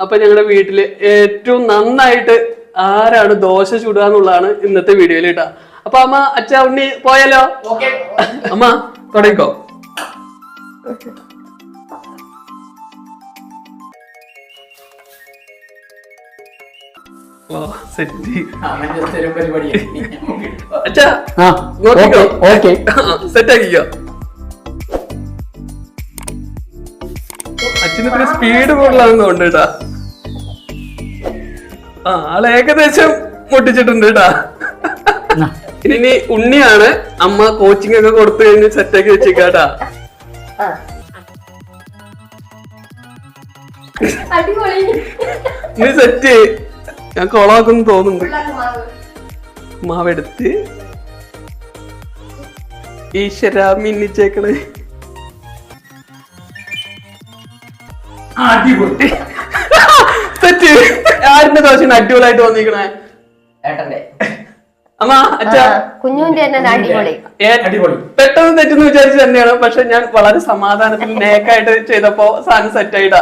അപ്പൊ ഞങ്ങളുടെ വീട്ടില് ഏറ്റവും നന്നായിട്ട് ആരാണ് ദോശ ചുടുക എന്നുള്ളതാണ് ഇന്നത്തെ വീഡിയോയിൽ ഇട്ടാ. അപ്പൊ അമ്മ അച്ഛ ഉണ്ണി പോയാലോ? അമ്മ തുടങ്ങിക്കോ. സെറ്റ് അച്ഛാ സെറ്റ് ആക്കിക്കോ. അച്ഛന് ഇത്ര സ്പീഡ് കൂടുതലാണെന്ന് കൊണ്ട് കേട്ടാ. ആള് ഏകദേശം പൊട്ടിച്ചിട്ടുണ്ട് കേട്ടാ. ഇനി ഉണ്ണിയാണ് അമ്മ കോച്ചിങ് ഒക്കെ കൊടുത്തു കഴിഞ്ഞ് സെറ്റാക്കി വെച്ചേക്കാട്ടാ. ഇനി സെറ്റ് ഞാൻ കൊളാക്കുന്നു തോന്നുന്നുണ്ട്. മാവെടുത്ത് ഈശ്വര മിന്നിച്ചേക്കണേ. തെറ്റ്. ആരുടെ ദോശ അടിപൊളിയായിട്ട് വന്നിരിക്കണേ? അമ്മ അച്ഛാ കുഞ്ഞുവിന്റെ അടിപൊളി. പെട്ടെന്ന് തെറ്റെന്ന് വിചാരിച്ചു തന്നെയാണ്. പക്ഷെ ഞാൻ വളരെ സമാധാനത്തിൽ നേക്കായിട്ട് ചെയ്തപ്പോ സാധനം സെറ്റ് ആയിട്ടാ.